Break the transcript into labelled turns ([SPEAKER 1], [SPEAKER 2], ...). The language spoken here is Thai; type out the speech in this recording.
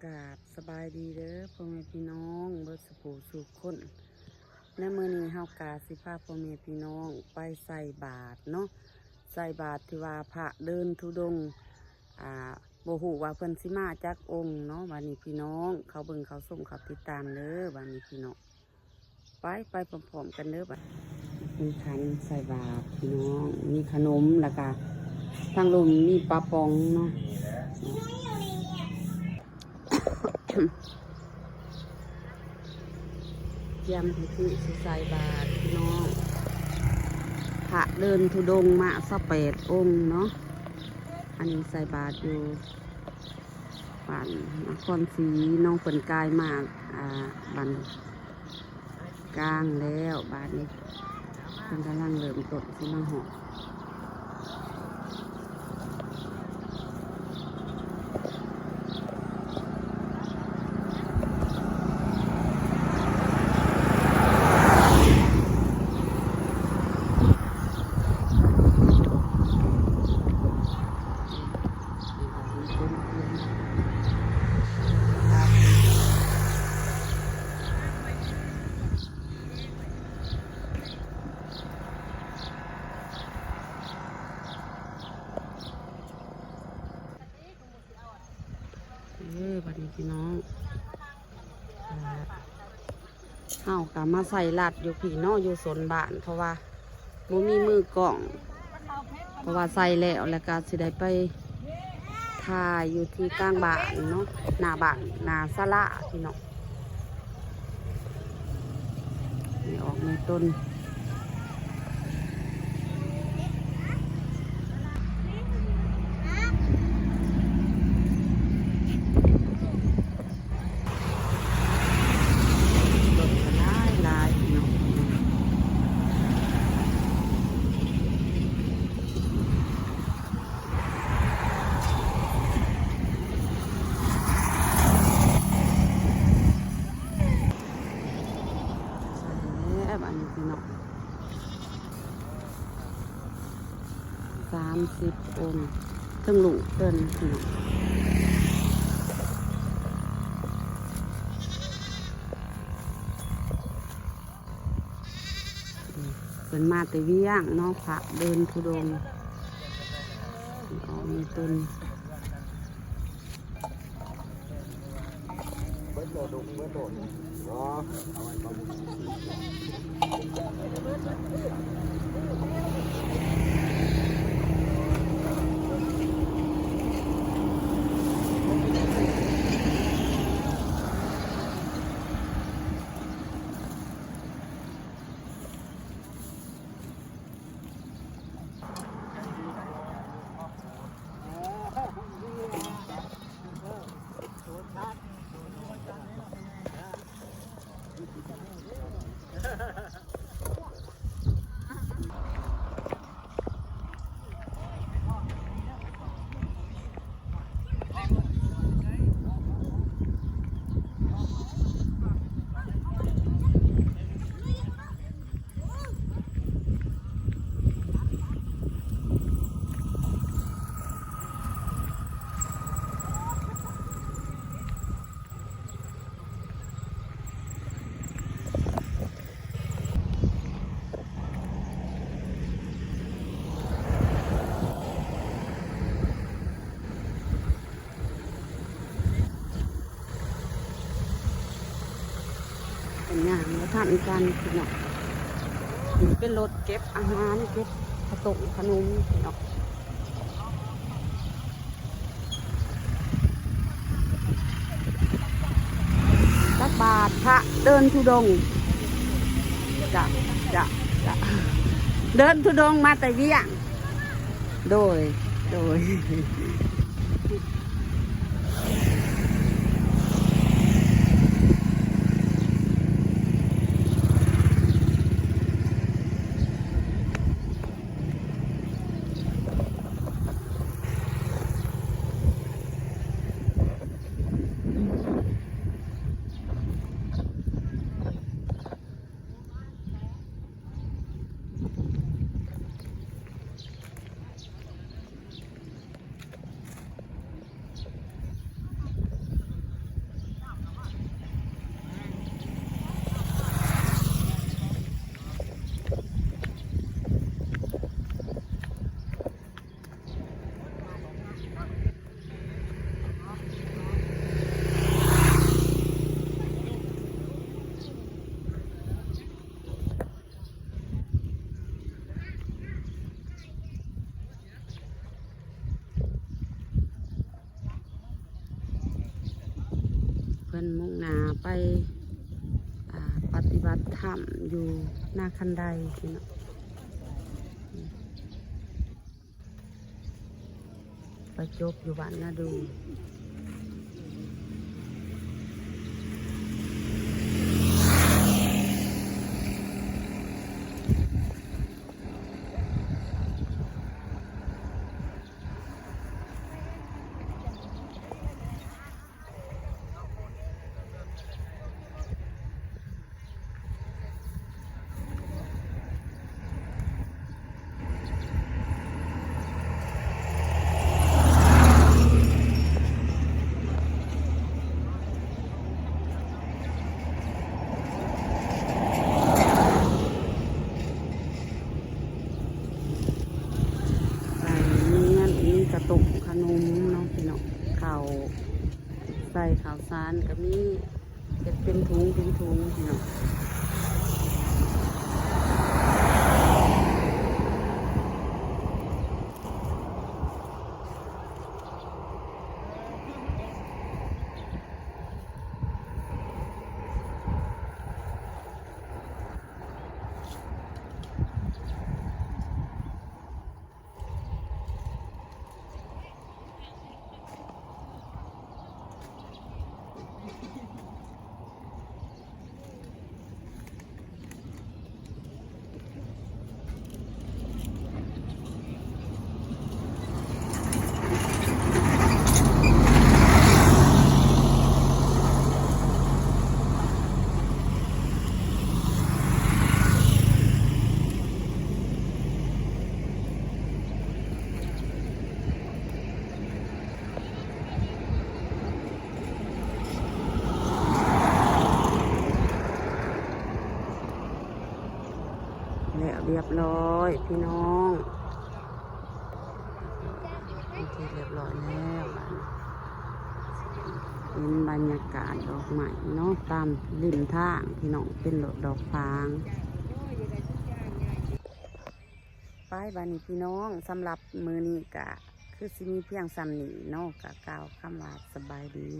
[SPEAKER 1] กราบสบายดีเด้อพ่อแม่พี่น้องเบิดสุขสุขคนในมื้อนี้เฮากาสิพาพ่อแม่พี่น้องไปใส่บาตรเนาะใส่บาตรที่ว่าพระเดินธุดงค์บ่ฮู้ว่าเพิ่นสิมาจักองค์เนาะบัดนี้พี่น้องเขาเบิ่งเขาส้มเขาติดตามเด้อบัดนี้พี่น้องไปพร้อมๆกันเด้อบัดมีขันใส่บาตรพี่น้องมีขนมแล้วก็ทางลมมีปลาปองเนาะยำให้คือใส่บาตรพี่น้องพระเดินธุดงค์มา28องค์เนาะอันนี้ใส่บาตรอยู่บ้านนครศรีน้องเปิ่นกายมากบ้านกลางแล้วบาตรนี้เพิ่นกำลังเริ่มต้นสิมาหอบัดนี้พี่น้องเฮากะมาใส่ลัดอยู่พี่น้องอยู่สนบ้านเพราะว่าบ่มีมือกล่องเพราะว่าใส่แล้วก็สิได้ไปถ่ายอยู่ที่กลางบ้านเนาะหน้าบ้านหน้าศาลาพี่น้องนี่ออกในต้นอันนี้พี่น้อง30 องค์ทั้งลูกเพิ่นพี่น้องเป็นมาแต่เวียงเนาะพระเดินธุดงค์ออกมีต้น
[SPEAKER 2] เบิดโดดเนาะเอาไว้ก่อน
[SPEAKER 1] เป็นงานแล้วท่านกันพี่น้องเป็นรถเก็บอาหารเก็บขนมพี่น้องตักบาตรพระเดินธุดงค์จะเดินธุดงค์มาแต่เวียงโดย เพิ่นมุ่งหน้าไปปฏิบัติธรรมอยู่หน้าคันไดพี่น้องไปจบอยู่บ้านนาดูกระตุกขนมเนาะพี่น้องข้าวใส่ข้าวสารก็มีเป็นถุงพี่น้องแล้วเรียบร้อยพี่น้องที่เรียบร้อยแล้วเป็นบรรยากาศดอกไม้เนาะตามริมทางพี่น้องเป็นดอกฟางป้ายบานี้พี่น้องสำหรับมือนี้กะคือสิมีเพียงซ้ำนี้เนาะกะกล่าวคำว่าสบายดี